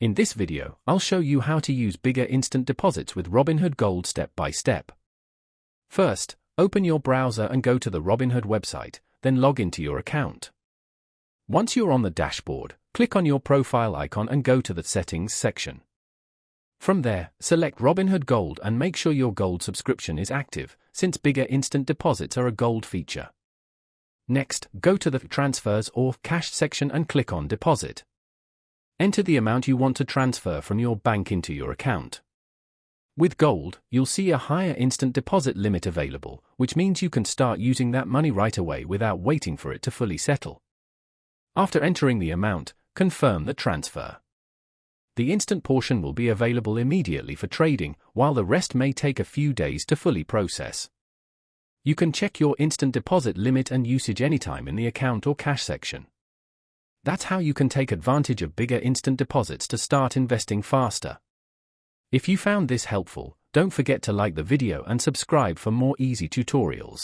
In this video, I'll show you how to use bigger instant deposits with Robinhood Gold step by step. First, open your browser and go to the Robinhood website, then log into your account. Once you're on the dashboard, click on your profile icon and go to the Settings section. From there, select Robinhood Gold and make sure your Gold subscription is active, since bigger instant deposits are a Gold feature. Next, go to the Transfers or Cash section and click on Deposit. Enter the amount you want to transfer from your bank into your account. With Gold, you'll see a higher instant deposit limit available, which means you can start using that money right away without waiting for it to fully settle. After entering the amount, confirm the transfer. The instant portion will be available immediately for trading, while the rest may take a few days to fully process. You can check your instant deposit limit and usage anytime in the Account or Cash section. That's how you can take advantage of bigger instant deposits to start investing faster. If you found this helpful, don't forget to like the video and subscribe for more easy tutorials.